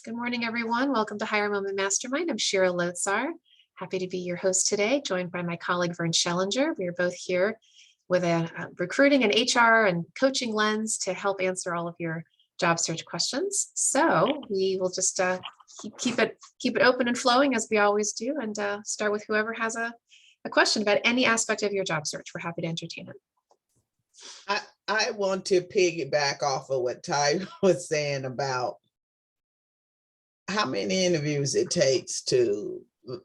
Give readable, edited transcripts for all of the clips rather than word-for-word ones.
Good morning, everyone. Welcome to Hire Moment Mastermind. I'm Shira Lotzar. Happy to be your host today, joined by my colleague, Vern Schellinger. We are both here with a recruiting and HR and coaching lens to help answer all of your job search questions. So we will just keep it open and flowing as we always do, and start with whoever has a question about any aspect of your job search. We're happy to entertain it. I want to piggyback off of what Ty was saying about how many interviews it takes to,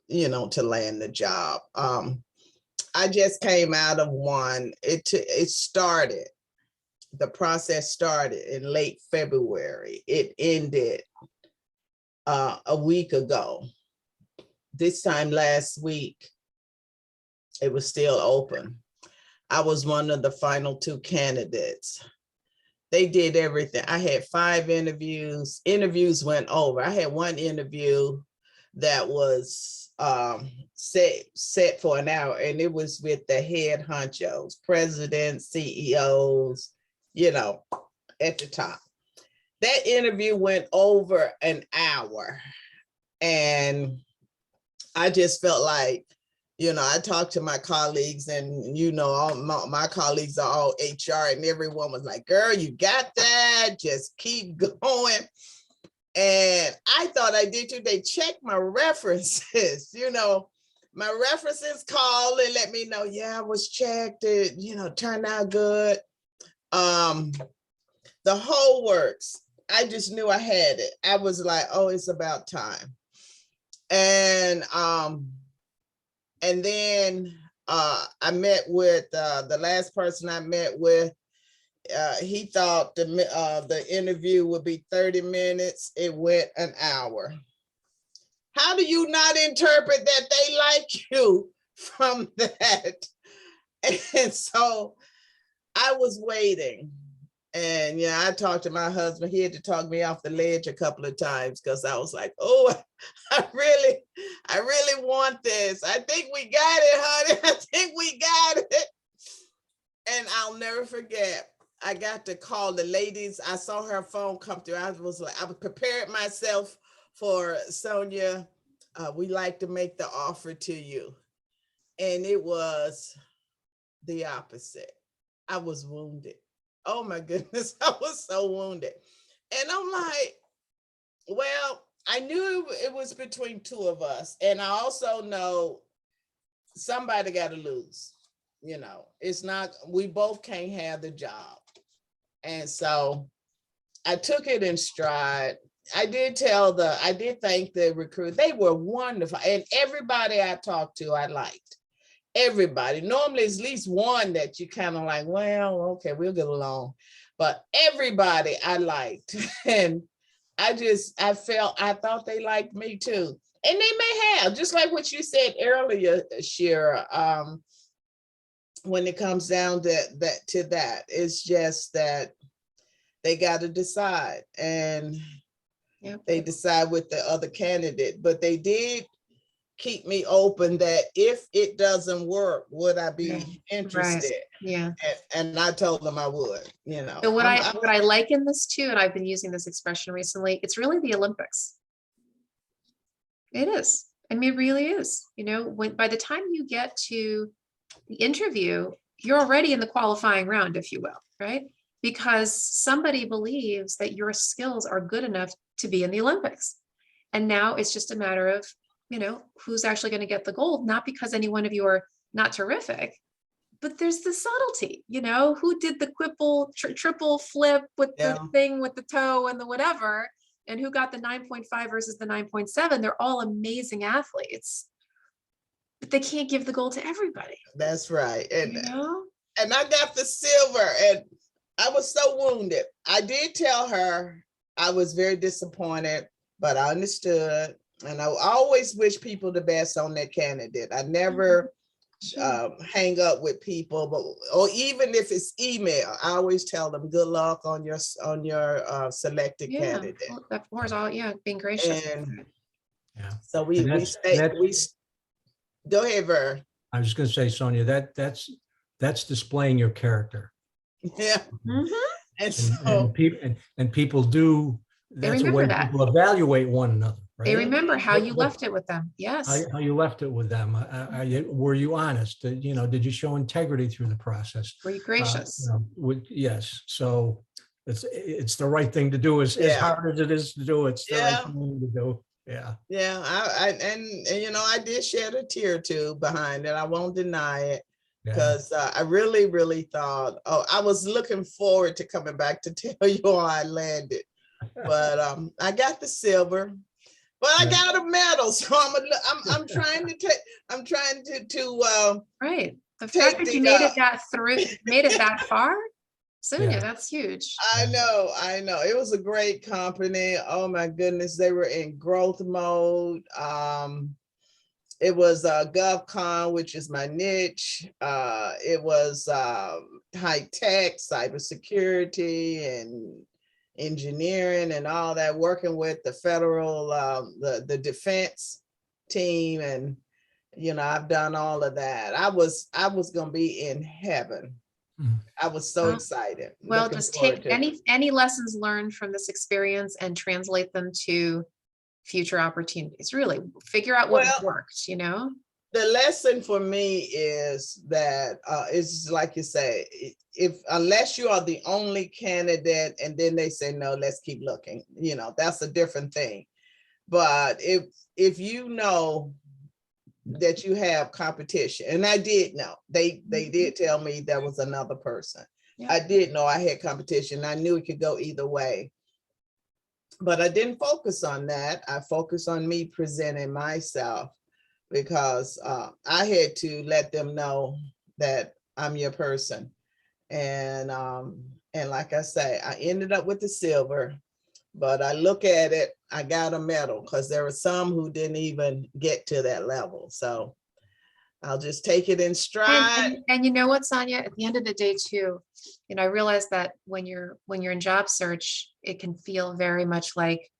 to land the job. I just came out of one. The process started in late February. It ended a week ago. This time last week, it was still open. I was one of the final two candidates. They did everything. I had 5 interviews. Interviews went over. I had one interview that was set for an hour, and it was with the head honchos, presidents, CEOs, at the top. That interview went over an hour, and I just felt like, I talked to my colleagues, and all my colleagues are all HR, and everyone was like, girl, you got that, just keep going. And I thought I did too. They checked my references, my references called and let me know, yeah, I was checked, it, turned out good. The whole works. I just knew I had it. I was like, oh, it's about time. And then I met with the last person I met with. He thought the interview would be 30 minutes. It went an hour. How do you not interpret that they like you from that? And so I was waiting. And I talked to my husband. He had to talk me off the ledge a couple of times because I was like, oh, I really want this. I think we got it, honey. I think we got it. And I'll never forget, I got to call the ladies. I saw her phone come through. I was prepared myself for Sonia. We'd like to make the offer to you. And it was the opposite. I was wounded. Oh my goodness, I was so wounded. And I'm like, well, I knew it was between 2 of us. And I also know somebody got to lose. It's not, we both can't have the job. And so I took it in stride. I did thank the recruiter. They were wonderful. And everybody I talked to, I liked. Everybody. Normally it's at least one that you kind of like, well, okay, we'll get along. But everybody I liked. And I thought they liked me too. And they may have, just like what you said earlier, Shira, when it comes down to that, it's just that they got to decide. And they decide with the other candidate. But they did keep me open that if it doesn't work, would I be interested? Right. Yeah. And I told them I would, So what I like in this too, and I've been using this expression recently, it's really the Olympics. It is. I mean, it really is. By the time you get to the interview, you're already in the qualifying round, if you will, right? Because somebody believes that your skills are good enough to be in the Olympics. And now it's just a matter of, who's actually going to get the gold, not because any one of you are not terrific, but there's the subtlety, who did the triple flip with the thing with the toe and the whatever, and who got the 9.5 versus the 9.7. They're all amazing athletes, but they can't give the gold to everybody. That's right. And I got the silver, and I was so wounded. I did tell her I was very disappointed, but I understood. And I always wish people the best on their candidate. I never hang up with people, or even if it's email, I always tell them good luck on your selected candidate. Well, of course, being gracious. And so we go ahead, Ver. I was just going to say, Sonia, that's displaying your character. Yeah. Mm-hmm. And so and people do that's a remember way that. people evaluate one another, right? They remember how you What- left it with them. Yes. How you left it with them. Were you honest? Did you show integrity through the process? Were you gracious? Yes. So it's the right thing to do. As Yeah. hard as it is to do, it's the right Yeah. thing to do. Yeah. Yeah, and I did shed a tear or two behind it. I won't deny it, Yeah. because I really, really thought, oh, I was looking forward to coming back to tell you how I landed. But I got the silver, but I Yeah. got a medal. So I'm trying to take, I'm trying to Right. The take fact that the, you made it that far, Sonia, Yeah. that's huge. I know. It was a great company. Oh my goodness, they were in growth mode. It was GovCon, which is my niche. It was high tech, cybersecurity, and engineering, and all that. Working with the federal, the defense team, and I've done all of that. I was gonna be in heaven. I was so Well, excited. Well, Looking just forward take to it. any lessons learned from this experience and translate them to future opportunities. Really figure out what Well, worked, the lesson for me is that it's like you say, if unless you are the only candidate and then they say no, let's keep looking, that's a different thing. But if you know that you have competition, and I did know, they did tell me there was another person. Yeah. I did know I had competition. I knew it could go either way, but I didn't focus on that. I focused on me presenting myself, because I had to let them know that I'm your person. And like I say, I ended up with the silver, but I look at it, I got a medal, because there were some who didn't even get to that level. So I'll just take it in stride. And you know what, Sonia, at the end of the day too, I realize that when you're in job search, it can feel very much like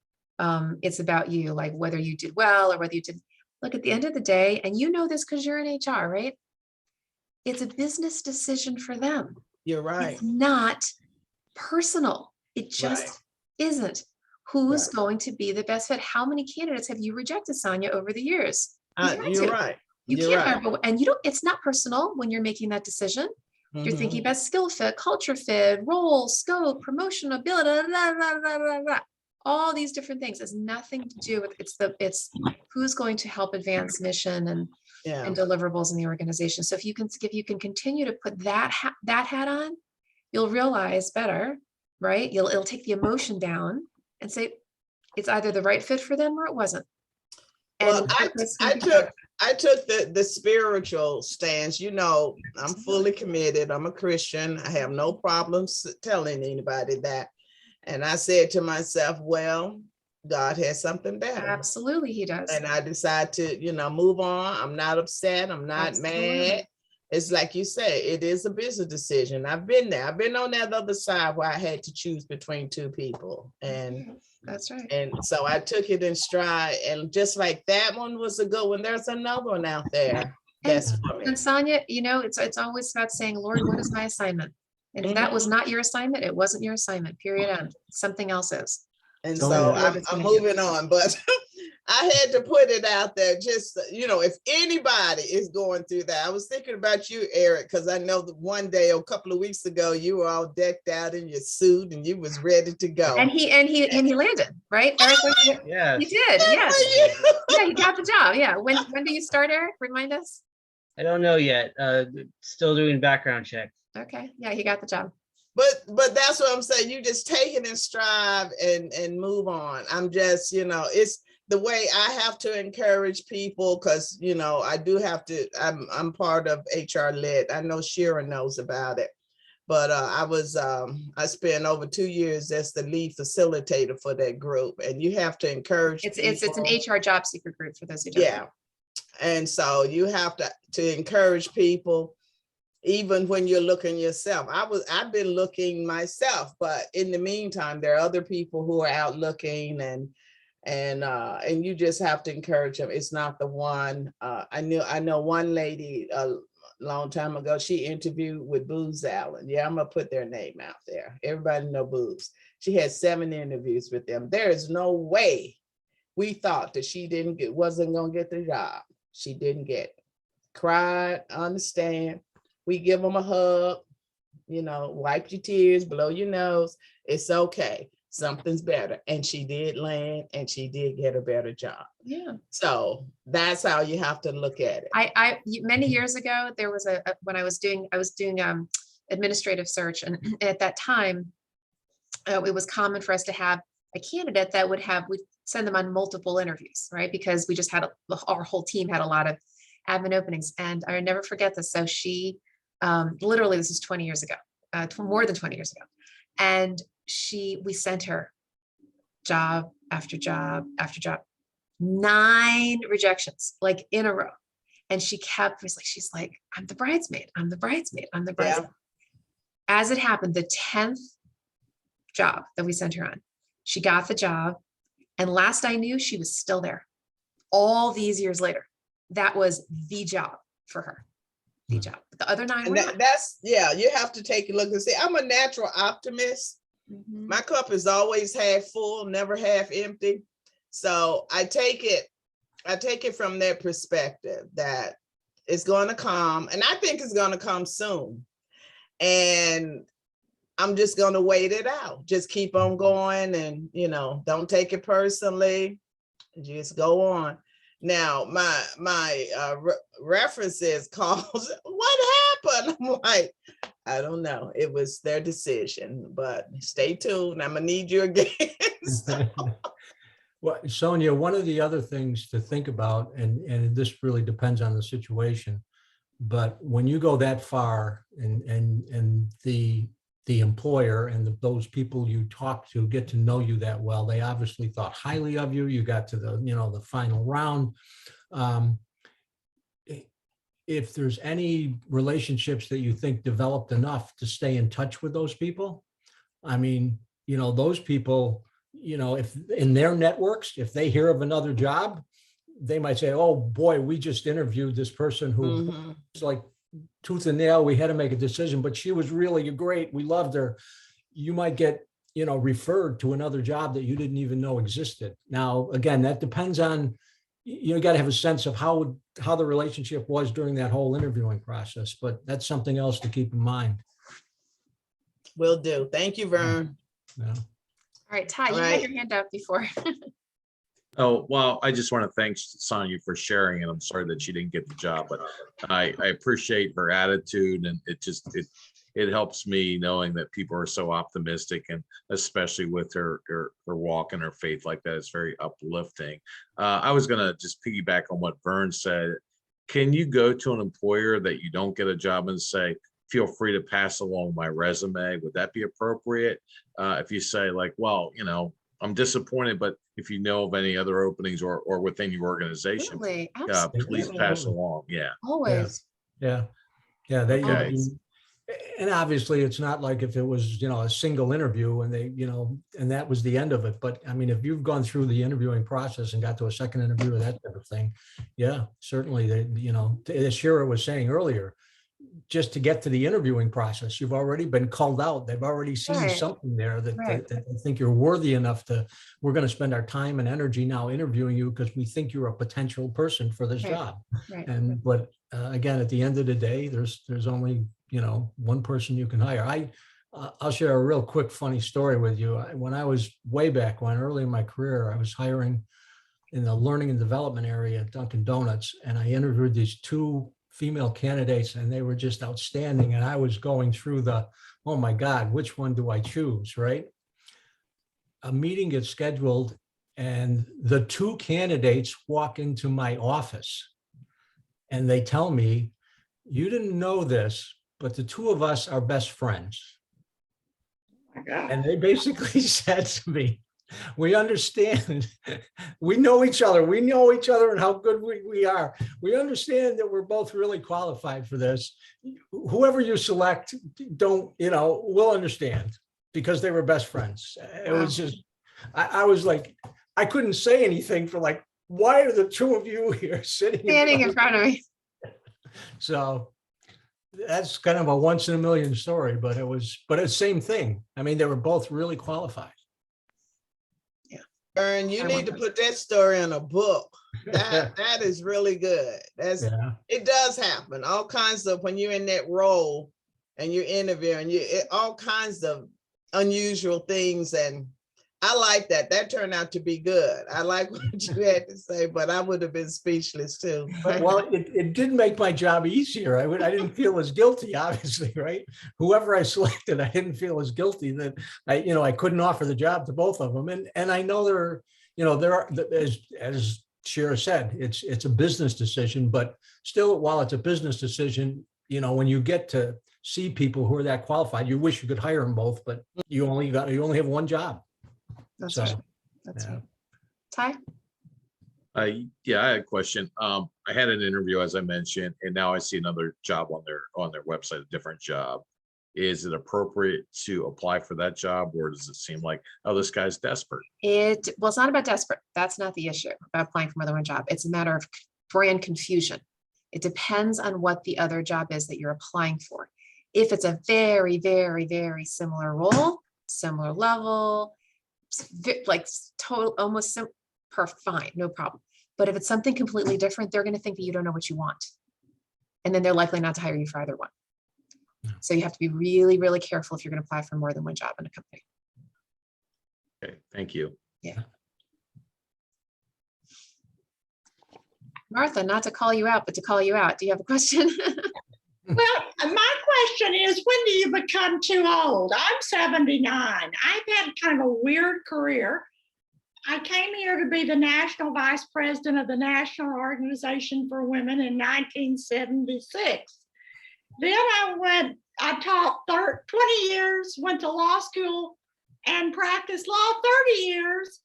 it's about you, like whether you did well or whether you did. Look, at the end of the day, and you know this because you're in HR, right? It's a business decision for them. You're right. It's not personal. It just isn't. Who's Right. going to be the best fit? How many candidates have you rejected, Sonia, over the years? You're right. You You're can't right. remember, and you don't, it's not personal when you're making that decision. You're thinking about skill fit, culture fit, role, scope, promotion, ability, blah, blah, blah, blah, blah. All these different things. Has nothing to do with it's who's going to help advance mission and deliverables in the organization. So if you can continue to put that hat on, you'll realize better, right? It'll take the emotion down and say it's either the right fit for them or it wasn't. Well, I took the spiritual stance. I'm fully committed. I'm a Christian. I have no problems telling anybody that. And I said to myself, well, God has something better. Absolutely, he does. And I decided to, move on. I'm not upset. I'm not mad. It's like you say, it is a business decision. I've been there. I've been on that other side where I had to choose between two people. And that's right. And so I took it in stride. And just like that one was a good one, there's another one out there. That's for me. And Sonia, it's always about saying, Lord, what is my assignment? And if that was not your assignment, it wasn't your assignment, period, end. Something else is. And so I'm moving on, but I had to put it out there. Just, if anybody is going through that, I was thinking about you, Eric, because I know that one day, a couple of weeks ago, you were all decked out in your suit and you was ready to go. And he landed, right? Eric, yeah, he did. Yes. Yeah, he got the job. Yeah. When do you start, Eric? Remind us. I don't know yet. Still doing background check. Okay. Yeah, he got the job. But that's what I'm saying. You just take it in stride and move on. I'm just, it's the way I have to encourage people, because, I do have to, I'm part of HR Lit. I know Shira knows about it, but I spent over 2 years as the lead facilitator for that group. And you have to encourage it's people. It's an HR job seeker group for those who don't know. And so you have to encourage people, even when you're looking yourself. I've been looking myself, but in the meantime, there are other people who are out looking, and you just have to encourage them. It's not the one. I know one lady a long time ago, she interviewed with Booz Allen. Yeah, I'm gonna put their name out there. Everybody know Booz. She had 7 interviews with them. There is no way we thought that she wasn't gonna get the job. She didn't get it. Cried, understand. We give them a hug, wipe your tears, blow your nose. It's okay. Something's better. And she did land, and she did get a better job. Yeah. So that's how you have to look at it. Many years ago, there was when I was doing administrative search, and at that time, it was common for us to have a candidate that we'd send them on multiple interviews, right? Because we just had our whole team had a lot of admin openings, and I never forget this. So she, literally, this is 20 years ago, more than 20 years ago, and we sent her job after job after job, 9 rejections, like in a row. And she's like, I'm the bridesmaid. I'm the bridesmaid. I'm the bridesmaid. Yeah. As it happened, the 10th job that we sent her on, she got the job. And last I knew, she was still there all these years later. That was the job for her. The job. The other 9 were not. You have to take a look and say, I'm a natural optimist. Mm-hmm. My cup is always half full, never half empty. So I take it from that perspective that it's going to come, and I think it's going to come soon. And I'm just going to wait it out. Just keep on going, and don't take it personally. Just go on. Now, my references calls, what happened? I'm like, I don't know. It was their decision, but stay tuned. I'm gonna need you again. Well, Sonia, one of the other things to think about, and this really depends on the situation, but when you go that far, and the employer and those people you talk to get to know you that well, they obviously thought highly of you. You got to the final round. If there's any relationships that you think developed enough to stay in touch with those people, I mean, those people, if in their networks, if they hear of another job, they might say, oh boy, we just interviewed this person who was like tooth and nail. We had to make a decision, but she was really great. We loved her. You might get, referred to another job that you didn't even know existed. Now, again, that depends on, you got to have a sense of how the relationship was during that whole interviewing process, but that's something else to keep in mind. Will do. Thank you, Vern. Yeah. All right, Ty, you had your hand up before. Oh, well, I just want to thank Sonia for sharing, and I'm sorry that she didn't get the job, but I appreciate her attitude, and it helps me knowing that people are so optimistic, and especially with her walk and her faith like that, it's very uplifting. I was going to just piggyback on what Vern said. Can you go to an employer that you don't get a job and say, feel free to pass along my resume? Would that be appropriate? If you say like, well, I'm disappointed, but if you know of any other openings or within your organization, please pass along. Yeah. Always. Yeah. And obviously it's not like if it was, a single interview and they, and that was the end of it. But I mean, if you've gone through the interviewing process and got to a second interview or that type of thing, yeah, certainly, as Shira was saying earlier, just to get to the interviewing process, you've already been called out. They've already seen something there that they think you're worthy enough we're going to spend our time and energy now interviewing you because we think you're a potential person for this job. Right. But again, at the end of the day, there's only, one person you can hire. I'll share a real quick, funny story with you. When I was early in my career, I was hiring in the learning and development area at Dunkin' Donuts. And I interviewed these 2 female candidates, and they were just outstanding. And I was going through oh my God, which one do I choose, right? A meeting gets scheduled, and the 2 candidates walk into my office, and they tell me, you didn't know this, but the 2 of us are best friends. Oh my God. And they basically said to me, we understand, we know each other and how good we are. We understand that we're both really qualified for this. Whoever you select, we'll understand, because they were best friends. It was just, I was like, I couldn't say anything for like, why are the 2 of you here standing in front of me? So That's kind of a once in a million story, but it's the same thing. I mean, they were both really qualified. Ern, you I need to wonder. put that story in a book. That is really good. Yeah. It does happen. All kinds of, when you're in that role and you're interviewing, all kinds of unusual things. And I like that. That turned out to be good. I like what you had to say, but I would have been speechless too. Well, it did make my job easier. I didn't feel as guilty, obviously, right? Whoever I selected, I didn't feel as guilty that I couldn't offer the job to both of them. And I know there are, as Shira said, it's a business decision, but still, while it's a business decision, when you get to see people who are that qualified, you wish you could hire them both, but you only have one job. That's So, right. That's yeah. right. Ty? Yeah, I had a question. I had an interview, as I mentioned, and now I see another job on their website, a different job. Is it appropriate to apply for that job, or does it seem like, oh, this guy's desperate? Well, it's not about desperate. That's not the issue about applying for more than one job. It's a matter of brand confusion. It depends on what the other job is that you're applying for. If it's a very, very, very similar role, similar level, like total, almost fine, no problem. But if it's something completely different, they're going to think that you don't know what you want. And then they're likely not to hire you for either one. So you have to be really, really careful if you're going to apply for more than one job in a company. Okay, thank you. Yeah. Martha, not to call you out, but to call you out. Do you have a question? Well, my question is, when do you become too old? I'm 79. I've had kind of a weird career. I came here to be the national vice president of the National Organization for Women in 1976. Then I taught 20 years, went to law school and practiced law 30 years.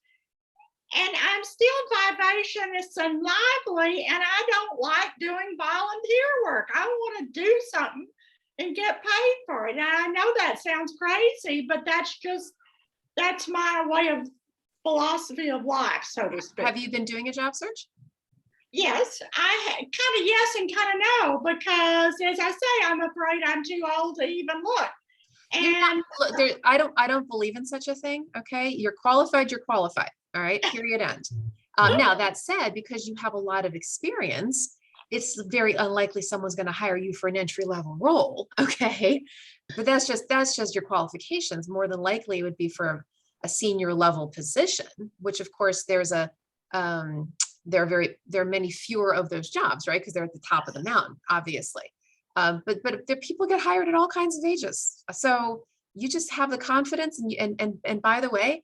And I'm still vivacious and lively, and I don't like doing volunteer work. I want to do something and get paid for it. And I know that sounds crazy, but that's my way of philosophy of life, so to speak. Have you been doing a job search? Yes, kind of yes and kind of no, because as I say, I'm afraid I'm too old to even look. And I don't believe in such a thing. Okay, you're qualified. You're qualified. All right. Period. End. Now that said, because you have a lot of experience, it's very unlikely someone's going to hire you for an entry level role. Okay, but that's just your qualifications. More than likely, it would be for a senior level position, which of course there are many fewer of those jobs, right? Because they're at the top of the mountain, obviously. But the people get hired at all kinds of ages. So you just have the confidence. And by the way,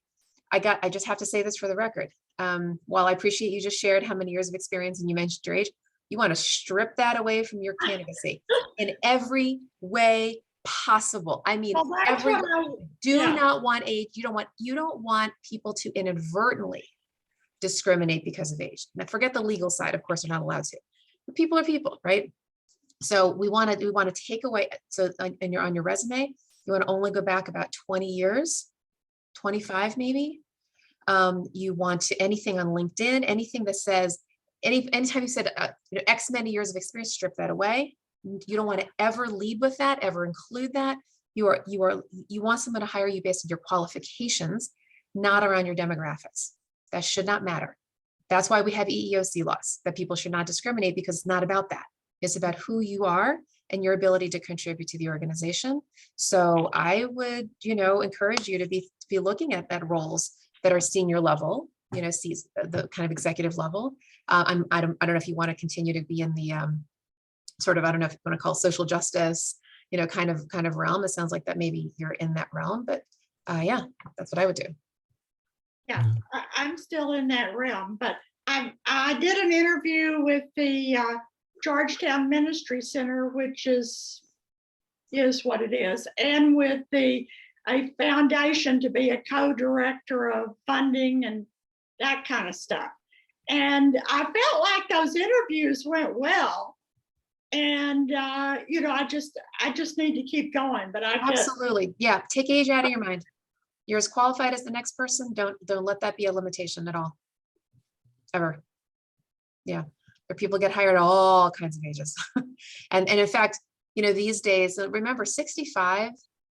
I just have to say this for the record. While I appreciate you just shared how many years of experience and you mentioned your age, you want to strip that away from your candidacy in every way possible. I mean, not want age. You don't want people to inadvertently discriminate because of age. Now forget the legal side. Of course, they're not allowed to. But people are people, right? So we want to take away. So on your resume, you want to only go back about 20 years, 25 maybe. You want to anything on LinkedIn, anything that says anytime you said X many years of experience, strip that away. You don't want to ever lead with that, ever include that. You want someone to hire you based on your qualifications, not around your demographics. That should not matter. That's why we have EEOC laws, that people should not discriminate, because it's not about that. It's about who you are and your ability to contribute to the organization. So I would, encourage you to be looking at roles that are senior level, the kind of executive level. I don't know if you want to continue to be in the sort of, I don't know if you want to call social justice, kind of realm. It sounds like that maybe you're in that realm, but yeah, that's what I would do. Yeah, I'm still in that realm, but I did an interview with the Georgetown Ministry Center, which is what it is, and with a foundation to be a co-director of funding and that kind of stuff. And I felt like those interviews went well. And I just need to keep going. But Absolutely, yeah. Take age out of your mind. You're as qualified as the next person. Don't let that be a limitation at all, ever. Yeah, where people get hired at all kinds of ages, and in fact, You know, these days, remember 65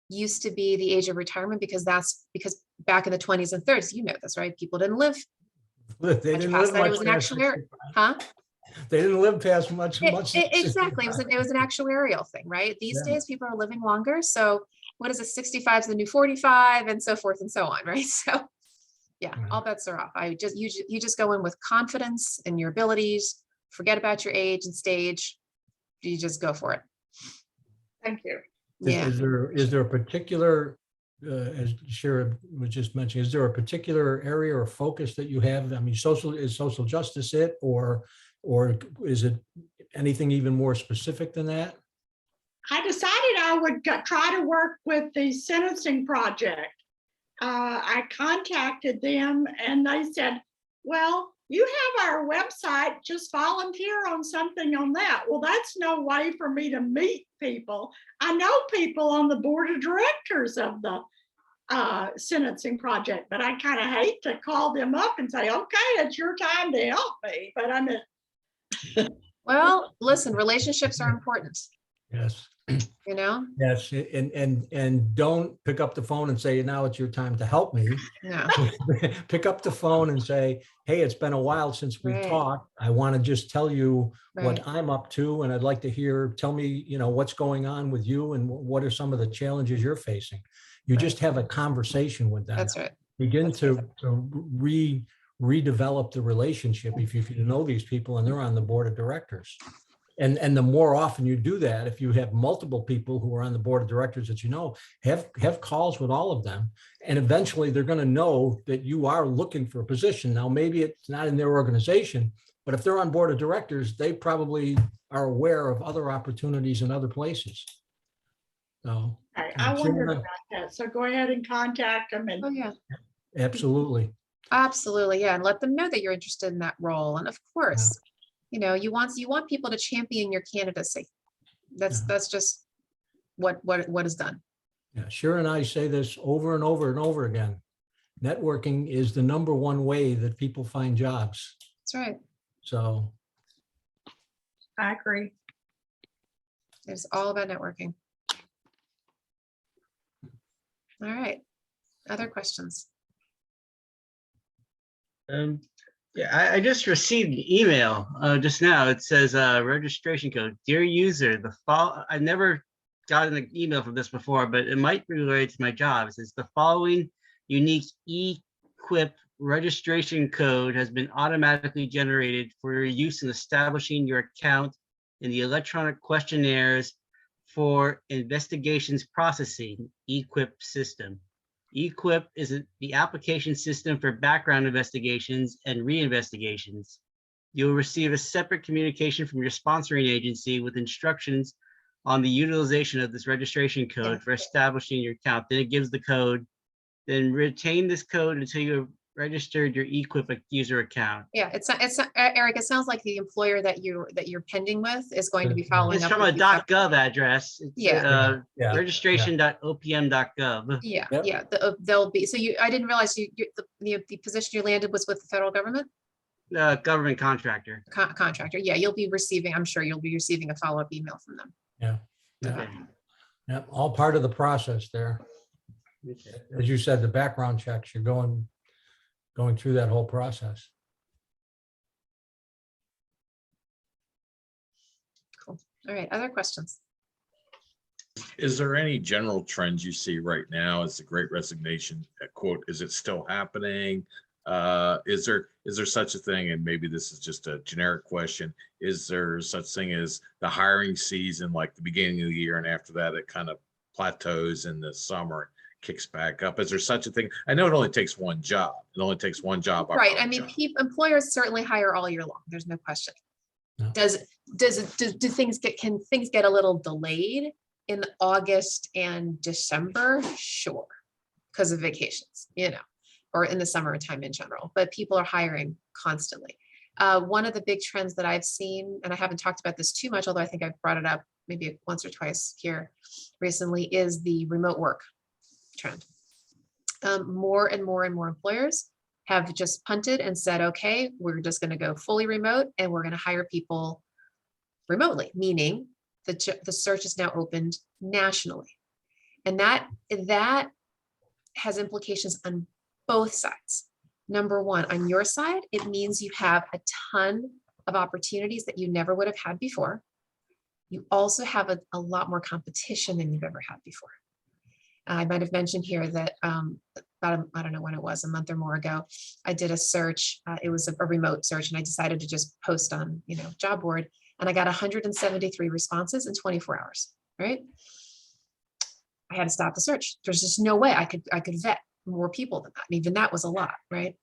used to be the age of retirement because back in the 20s and 30s, you know this, right? People didn't live They much didn't past live that. It much was an past actuarial, 65. huh? They didn't live past much. Exactly. It was an actuarial thing, right? These Yeah. days, people are living longer. So what is it? 65 is the new 45 and so forth and so on, right? So yeah, Right. all bets are off. You just go in with confidence in your abilities, forget about your age and stage. You just go for it. Thank you. Yeah. Is there a particular, as Shira was just mentioning, is there a particular area or focus that you have? I mean, is social justice it, or is it anything even more specific than that? I decided I would try to work with the sentencing project. I contacted them and they said, well, you have our website, just volunteer on something on that. Well, that's no way for me to meet people. I know people on the board of directors of the sentencing project, but I kind of hate to call them up and say, okay, it's your time to help me. But I mean, Well, listen, relationships are important, Yes. you know? Yes, and don't pick up the phone and say, now it's your time to help me. No. Pick up the phone and say, hey, it's been a while since we Right. talked. I want to just tell you what Right. I'm up to, and I'd like to tell me, what's going on with you and what are some of the challenges you're facing. You just have a conversation with them. That's right. Begin That's to redevelop the relationship if you know these people and they're on the board of directors. And the more often you do that, if you have multiple people who are on the board of directors that have calls with all of them, and eventually they're going to know that you are looking for a position. Now, maybe it's not in their organization, but if they're on board of directors, they probably are aware of other opportunities in other places. So I wondered about that. So go ahead and contact them. And Oh, yeah. absolutely. Absolutely. Yeah. And let them know that you're interested in that role. And of course, you want people to champion your candidacy. That's just what is done. Yeah, Shira and I say this over and over and over again. Networking is the number one way that people find jobs. That's right. So I agree. It's all about networking. All right. Other questions? Yeah, I just received an email just now. It says registration code. Dear user, I never gotten an email from this before, but it might be related to my job. It says the following unique eQuip registration code has been automatically generated for your use in establishing your account in the electronic questionnaires for investigations processing eQuip system. eQuip is the application system for background investigations and reinvestigations. You'll receive a separate communication from your sponsoring agency with instructions on the utilization of this registration code for establishing your account. Then it gives the code. Then retain this code until you've registered your eQuip user account. Yeah, it's Eric, it sounds like the employer that you're pending with is going to be following It's up from a with you .gov address. It's, Yeah. registration.opm.gov. Yeah, Yep. yeah, they'll be, so I didn't realize the position you landed was with the federal government Government contractor. contractor. Yeah, I'm sure you'll be receiving a follow-up email from them. Yeah. Okay. Yeah, all part of the process there. Okay. As you said, the background checks, you're going through that whole process. Cool. All right, other questions? Is there any general trends you see right now? Is the Great Resignation, quote, is it still happening? Is there such a thing, and maybe this is just a generic question, is there such thing as the hiring season, like the beginning of the year, and after that it kind of plateaus in the summer, kicks back up? Is there such a thing? I know it only takes one job. It only takes one job. Right, I mean, employers certainly hire all year long, there's no question. No. Can things get a little delayed in August and December? Sure, because of vacations, or in the summertime in general, but people are hiring constantly. One of the big trends that I've seen, and I haven't talked about this too much, although I think I've brought it up maybe once or twice here recently, is the remote work trend. More and more employers have just punted and said, okay, we're just going to go fully remote and we're going to hire people remotely, meaning the search is now opened nationally. And that has implications on both sides. Number one, on your side, it means you have a ton of opportunities that you never would have had before. You also have a lot more competition than you've ever had before. I might have mentioned here that about, I don't know when it was, a month or more ago, I did a search. It was a remote search, and I decided to just post on, job board, and I got 173 responses in 24 hours, right? I had to stop the search. There's just no way I could vet more people than that. And even that was a lot, right?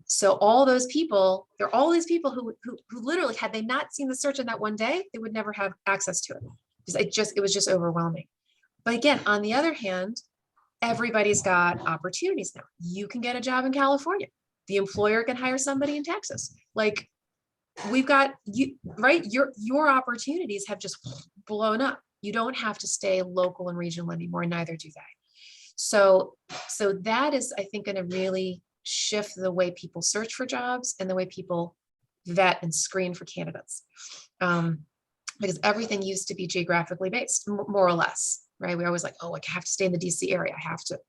So all those people, there are all these people who literally, had they not seen the search in that one day, they would never have access to it. Because it was just overwhelming. But again, on the other hand, everybody's got opportunities now. You can get a job in California. The employer can hire somebody in Texas. Like, we've got you, right? Your opportunities have just blown up. You don't have to stay local and regional anymore, neither do they. So that is, I think, going to really shift the way people search for jobs and the way people vet and screen for candidates. Because everything used to be geographically based, more or less, right? We always like, oh, I have to stay in the DC area. I have to.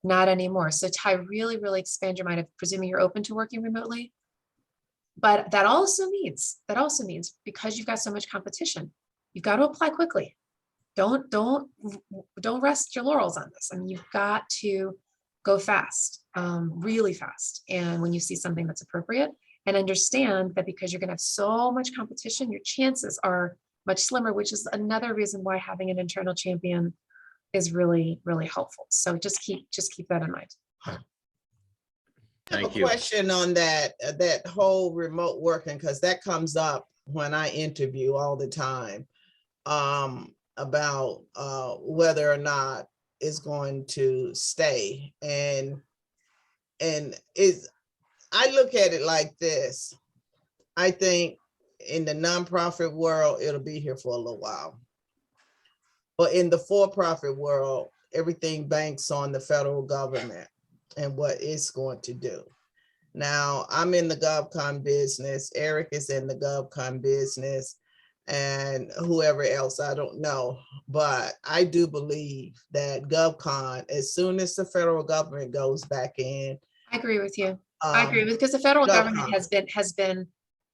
Not anymore. So Ty, really, really expand your mind of presuming you're open to working remotely. But that also means because you've got so much competition, you've got to apply quickly. Don't rest your laurels on this. I mean, you've got to go fast, really fast. And when you see something that's appropriate, and understand that because you're going to have so much competition, your chances are much slimmer, which is another reason why having an internal champion is really, really helpful. So just keep that in mind. I have Thank a you. question on that whole remote working, because that comes up when I interview all the time, about whether or not it's going to stay. And I look at it like this. I think in the nonprofit world, it'll be here for a little while. But in the for-profit world, everything banks on the federal government and what it's going to do. Now, I'm in the GovCon business. Eric is in the GovCon business, and whoever else, I don't know. But I do believe that GovCon, as soon as the federal government goes back in. I agree with you. I agree, because the federal government has been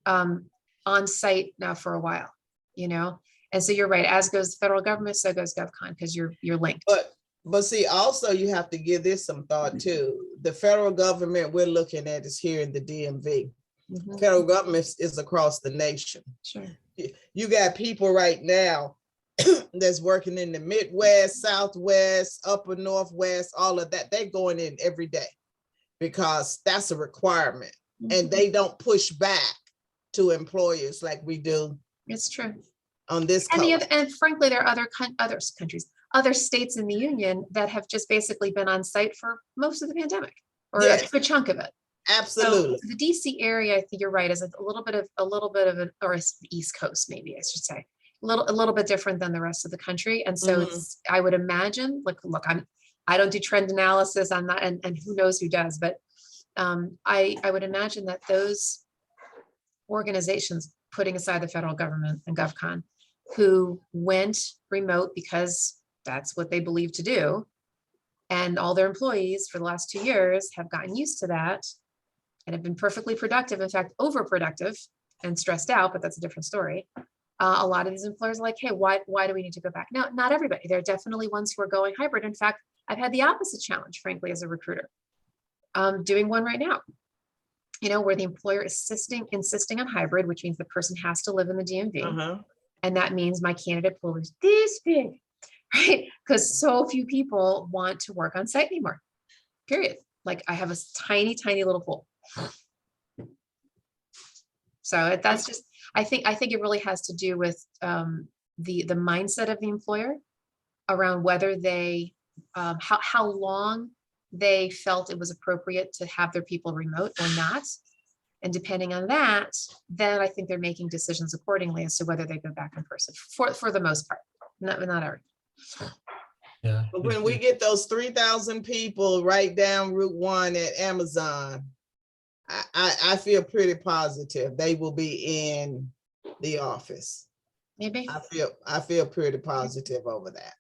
on site now for a while, and so you're right. As goes the federal government, so goes GovCon, because you're linked. But see, also you have to give this some thought too. The federal government we're looking at is here in the DMV. Mhm. Federal government is across the nation. Sure. You got people right now that's working in the Midwest, Southwest, Upper Northwest, all of that. They're going in every day because that's a requirement. And they don't push back to employers like we do. It's true. On this coast. And frankly, there are other countries, other states in the union that have just basically been on site for most of the pandemic, or a good chunk of it. Absolutely. So the DC area, I think you're right, is a little bit of an, or it's the East Coast, maybe I should say, a little bit different than the rest of the country. And so I would imagine, look, I don't do trend analysis on that, and who knows who does, but I would imagine that those organizations, putting aside the federal government and GovCon, who went remote because that's what they believe to do, and all their employees for the last 2 years have gotten used to that and have been perfectly productive, in fact, overproductive and stressed out, but that's a different story. A lot of these employers are like, hey, why do we need to go back? Now, not everybody. There are definitely ones who are going hybrid. In fact, I've had the opposite challenge, frankly, as a recruiter, doing one right now, where the employer is insisting on hybrid, which means the person has to live in the DMV. And that means my candidate pool is this big, right? Because so few people want to work on site anymore, period. Like, I have a tiny, tiny little pool. So that's just, I think it really has to do with the mindset of the employer around whether they, how long they felt it was appropriate to have their people remote or not. And depending on that, then I think they're making decisions accordingly as to whether they go back in person for the most part, not every. Yeah. But when we get those 3,000 people right down Route 1 at Amazon, I feel pretty positive they will be in the office. Maybe. I feel pretty positive over that,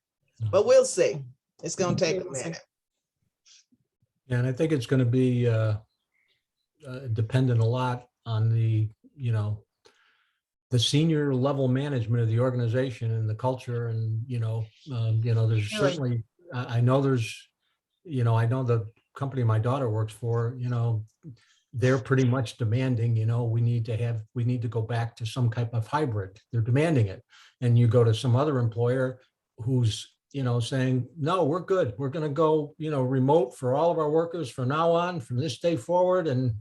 but we'll see. It's gonna take a We'll see. minute. And I think it's going to be dependent a lot on the, the senior level management of the organization and the culture. And, there's Really? certainly, I know there's, I know the company my daughter works for, they're pretty much demanding, we need to go back to some type of hybrid. They're demanding it. And you go to some other employer who's, saying, no, we're good. We're going to go, remote for all of our workers from now on, from this day forward. And,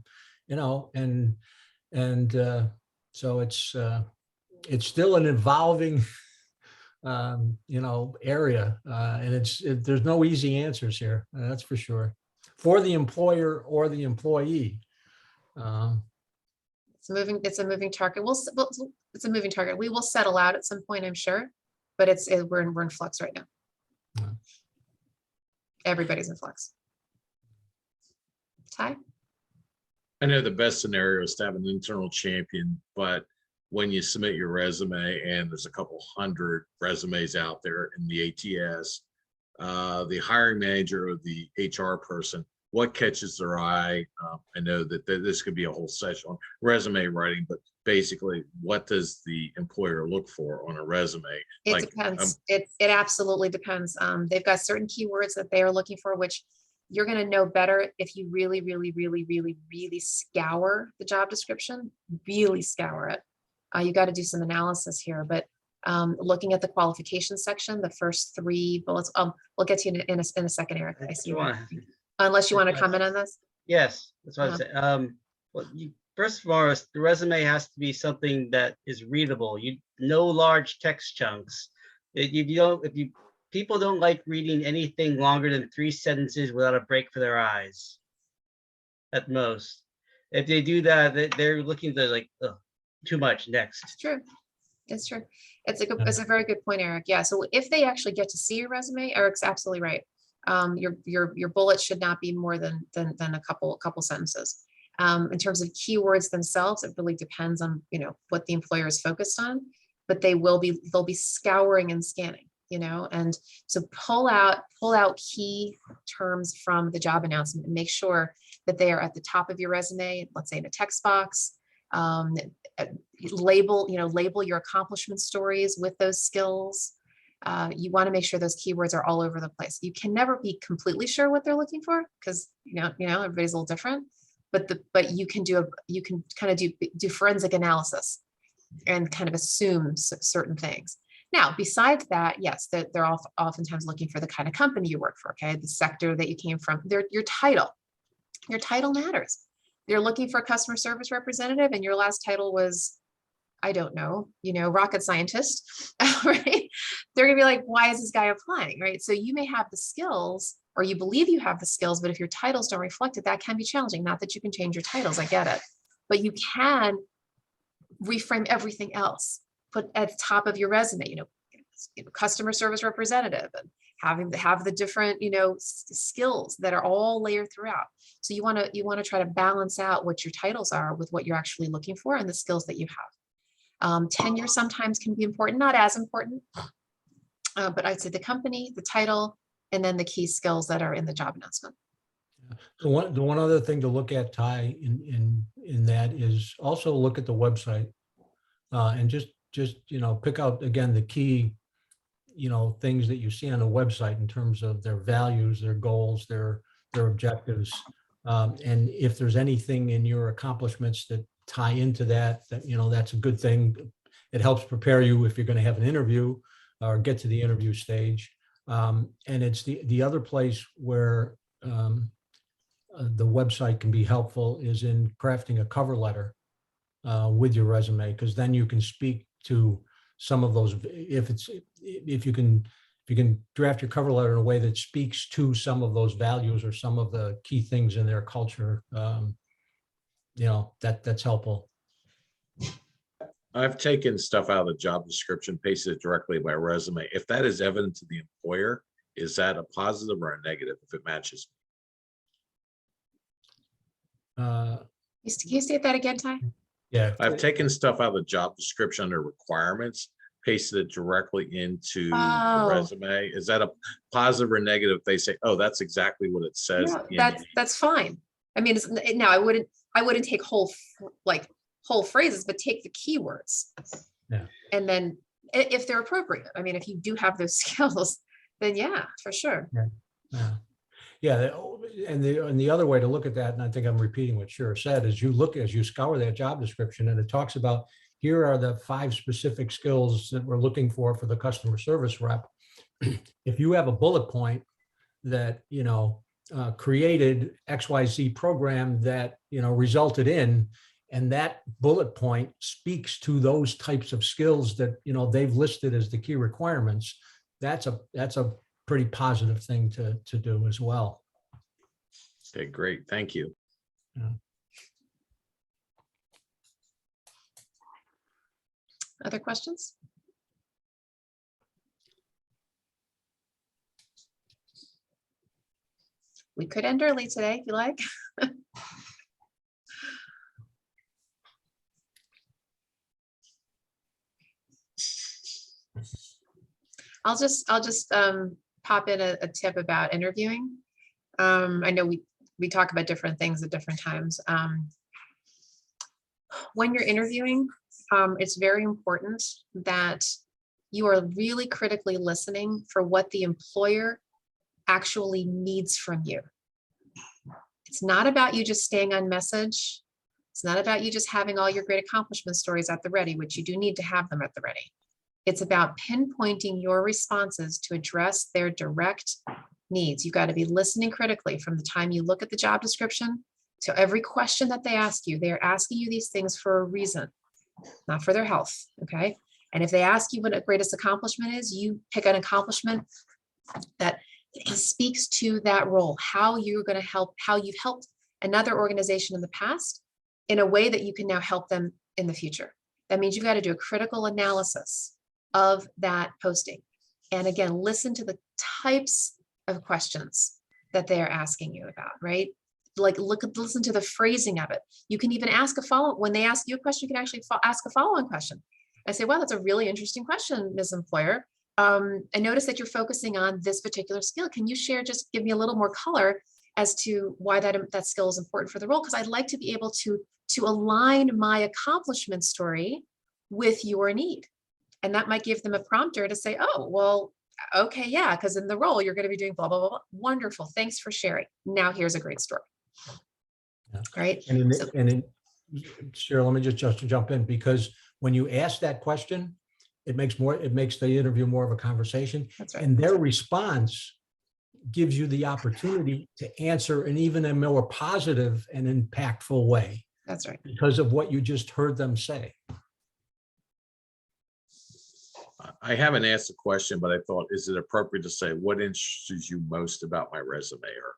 so it's still an evolving, area. And there's no easy answers here. That's for sure. For the employer or the employee. It's a moving target. It's a moving target. We will settle out at some point, I'm sure, but we're in flux right now. Yeah. Everybody's in flux. Ty? I know the best scenario is to have an internal champion, but when you submit your resume and there's a couple hundred resumes out there in the ATS, the hiring manager or the HR person, what catches their eye? I know that this could be a whole session on resume writing, but basically, what does the employer look for on a resume? It depends. It absolutely depends. They've got certain keywords that they are looking for, which you're going to know better if you really, really, really, really, really scour the job description, really scour it. You got to do some analysis here, but looking at the qualifications section, the first 3 bullets, we'll get to you in a second, Eric. I see. Unless you want to comment on this. Yes, that's what I'm saying. Well, first of all, the resume has to be something that is readable. No large text chunks. People don't like reading anything longer than 3 sentences without a break for their eyes. At most, if they do that, they're looking to like, ugh, too much. Next. It's true. It's true. It's a very good point, Eric. Yeah. So if they actually get to see your resume, Eric's absolutely right. Your bullets should not be more than a couple sentences. In terms of keywords themselves, it really depends on what the employer is focused on, but they'll be scouring and scanning, and so pull out key terms from the job announcement and make sure that they are at the top of your resume, let's say in a text box. Label your accomplishment stories with those skills. You want to make sure those keywords are all over the place. You can never be completely sure what they're looking for because everybody's a little different. But you can kind of do forensic analysis and kind of assume certain things. Now, besides that, yes, they're oftentimes looking for the kind of company you work for. Okay, the sector that you came from. Your title matters. They're looking for a customer service representative, and your last title was, I don't know, rocket scientist, right? They're gonna be like, why is this guy applying, right? So you may have the skills, or you believe you have the skills, but if your titles don't reflect it, that can be challenging. Not that you can change your titles, I get it, but you can reframe everything else. Put at the top of your resume, customer service representative, and have the different, skills that are all layered throughout. So you want to try to balance out what your titles are with what you're actually looking for and the skills that you have. Tenure sometimes can be important, not as important, but I'd say the company, the title, and then the key skills that are in the job announcement. The one other thing to look at, Ty, in that is also look at the website and just pick out again the key things that you see on the website in terms of their values, their goals, their objectives, and if there's anything in your accomplishments that tie into that that's a good thing. It helps prepare you if you're going to have an interview or get to the interview stage. And it's the other place where the website can be helpful is in crafting a cover letter with your resume, because then you can speak to some of those. If you can draft your cover letter in a way that speaks to some of those values or some of the key things in their culture, that's helpful. I've taken stuff out of the job description, pasted it directly in my resume. If that is evident to the employer, is that a positive or a negative if it matches? Can you state that again, Ty? Yeah. I've taken stuff out of the job description under requirements, pasted it directly into the Oh. resume? Is that a positive or negative? If they say, oh, that's exactly what it says. No, in that's fine. I mean, now I wouldn't take whole phrases, but take the keywords. Yeah. And then if they're appropriate, I mean, if you do have those skills, then yeah, for sure. Yeah. Yeah, and the other way to look at that, and I think I'm repeating what Shira said, is as you scour that job description, and it talks about, here are the 5 specific skills that we're looking for the customer service rep. If you have a bullet point that, created XYZ program that, resulted in, and that bullet point speaks to those types of skills that, they've listed as the key requirements, that's a pretty positive thing to do as well. Okay, great. Thank you. Yeah. Other questions? We could end early today if you like. I'll just pop in a tip about interviewing. I know we talk about different things at different times. When you're interviewing, it's very important that you are really critically listening for what the employer actually needs from you. It's not about you just staying on message. It's not about you just having all your great accomplishment stories at the ready, which you do need to have them at the ready. It's about pinpointing your responses to address their direct needs. You've got to be listening critically from the time you look at the job description to every question that they ask you. They're asking you these things for a reason, not for their health, okay? And if they ask you what a greatest accomplishment is, you pick an accomplishment that speaks to that role, how you're going to help, how you've helped another organization in the past in a way that you can now help them in the future. That means you've got to do a critical analysis of that posting. And again, listen to the types of questions that they are asking you about, right? Like listen to the phrasing of it. You can even ask a follow-up. When they ask you a question, you can actually ask a follow-on question. I say, well, that's a really interesting question, Ms. Employer. I notice that you're focusing on this particular skill. Can you share, just give me a little more color as to why that skill is important for the role? Because I'd like to be able to align my accomplishment story with your need. And that might give them a prompter to say, oh, well, okay, yeah, because in the role, you're going to be doing blah, blah, blah, blah. Wonderful. Thanks for sharing. Now here's a great story. Yeah. Right. And Cheryl, let me just jump in, because when you ask that question, it makes the interview more of a conversation. That's right. And their response gives you the opportunity to answer in even a more positive and impactful way. That's right. Because of what you just heard them say. I haven't asked a question, but I thought, is it appropriate to say what interests you most about my resume? Or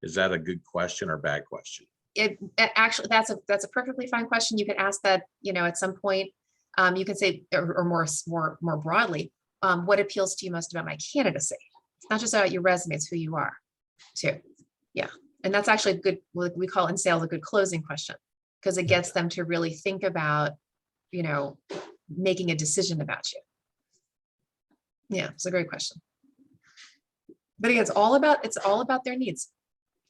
is that a good question or bad question? It actually, that's a perfectly fine question. You can ask that, at some point. You can say, or more broadly, what appeals to you most about my candidacy? It's not just about your resume, it's who you are too. Yeah. And that's actually a good, what we call in sales, a good closing question, because it gets them to really think about, making a decision about you. Yeah, it's a great question. But again, it's all about their needs.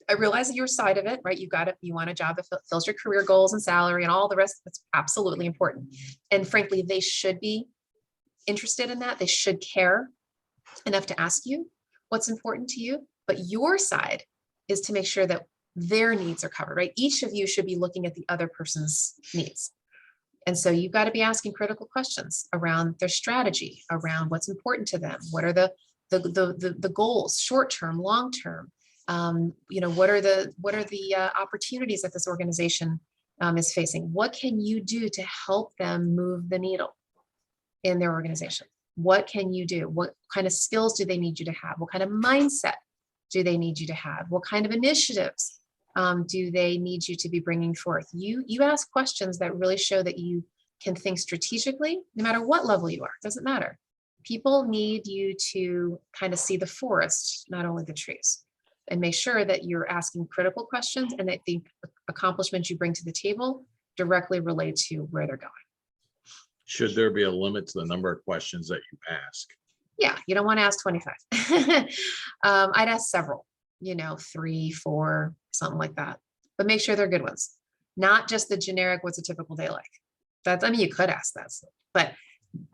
I realize that your side of it, right? You want a job that fills your career goals and salary and all the rest. That's absolutely important. And frankly, they should be interested in that. They should care enough to ask you what's important to you. But your side is to make sure that their needs are covered, right? Each of you should be looking at the other person's needs. And so you've got to be asking critical questions around their strategy, around what's important to them. What are the goals, short-term, long-term? What are the opportunities that this organization is facing? What can you do to help them move the needle in their organization? What can you do? What kind of skills do they need you to have? What kind of mindset do they need you to have? What kind of initiatives do they need you to be bringing forth? You ask questions that really show that you can think strategically, no matter what level you are. It doesn't matter. People need you to kind of see the forest, not only the trees, and make sure that you're asking critical questions and that the accomplishments you bring to the table directly relate to where they're going. Should there be a limit to the number of questions that you ask? Yeah, you don't want to ask 25. I'd ask several, 3, 4, something like that. But make sure they're good ones, not just the generic, what's a typical day like? You could ask that, but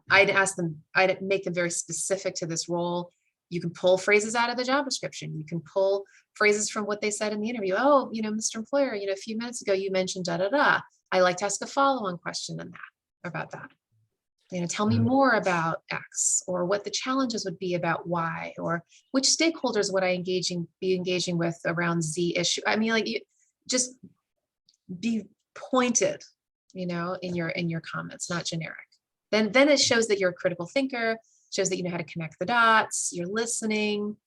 I'd make them very specific to this role. You can pull phrases out of the job description. You can pull phrases from what they said in the interview. Oh, Mr. Employer, a few minutes ago, you mentioned da, da, da. I like to ask a follow-on question about that. Tell me more about X, or what the challenges would be about Y, or which stakeholders would I be engaging with around Z issue. I mean, you just be pointed, in your comments, not generic. Then it shows that you're a critical thinker, shows that you know how to connect the dots, you're listening,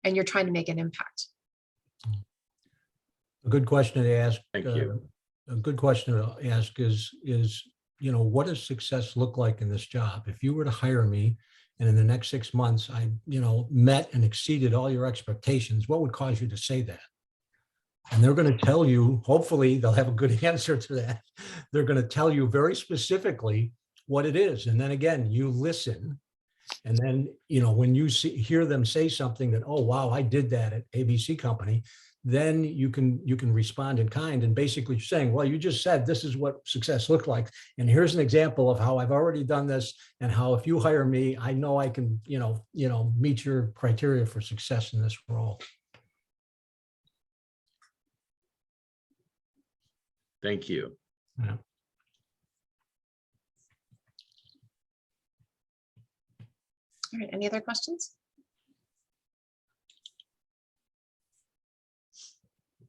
and you're trying to make an impact. A good question to ask. Thank you. A good question to ask is, what does success look like in this job? If you were to hire me and in the next 6 months, I, met and exceeded all your expectations, what would cause you to say that? And they're going to tell you, hopefully they'll have a good answer to that. They're going to tell you very specifically what it is. And then again, you listen. And then, when you hear them say something that, oh, wow, I did that at ABC company, then you can respond in kind and basically saying, well, you just said this is what success looked like. And here's an example of how I've already done this, and how if you hire me, I know I can, meet your criteria for success in this role. Thank you. Yeah. All right, any other questions?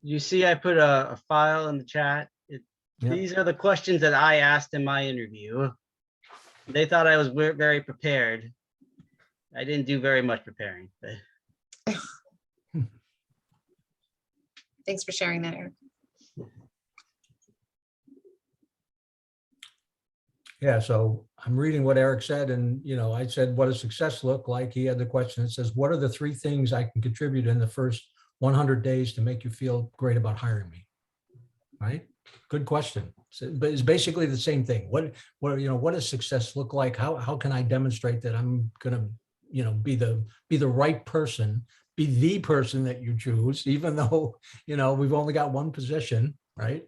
You see, I put a file in the chat. Yeah. These are the questions that I asked in my interview. They thought I was very prepared. I didn't do very much preparing. But Thanks for sharing that, Eric. Yeah, so I'm reading what Eric said, and I said, what does success look like? He had the question that says, what are the 3 things I can contribute in the first 100 days to make you feel great about hiring me? Right? Good question. But it's basically the same thing. What does success look like? How can I demonstrate that I'm gonna, be the right person, be the person that you choose, even though, we've only got one position, right?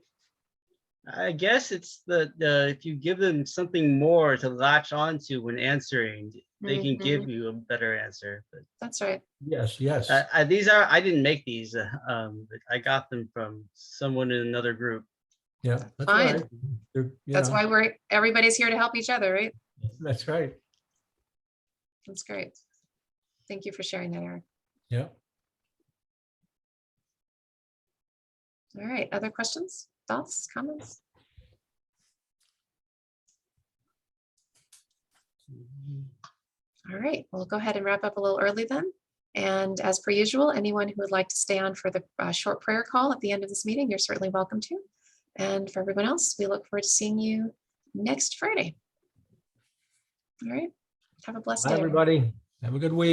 I guess it's if you give them something more to latch onto when answering, they can give you a better answer. But That's right. Yes. I didn't make these. I got them from someone in another group. Yeah, that's Fine. right. That's why everybody's here to help each other, right? That's right. That's great. Thank you for sharing that, Eric. Yeah. All right, other questions, thoughts, comments? All right, we'll go ahead and wrap up a little early then. And as per usual, anyone who would like to stay on for the short prayer call at the end of this meeting, you're certainly welcome to. And for everyone else, we look forward to seeing you next Friday. All right, have a blessed Bye, day. everybody. Have a good week.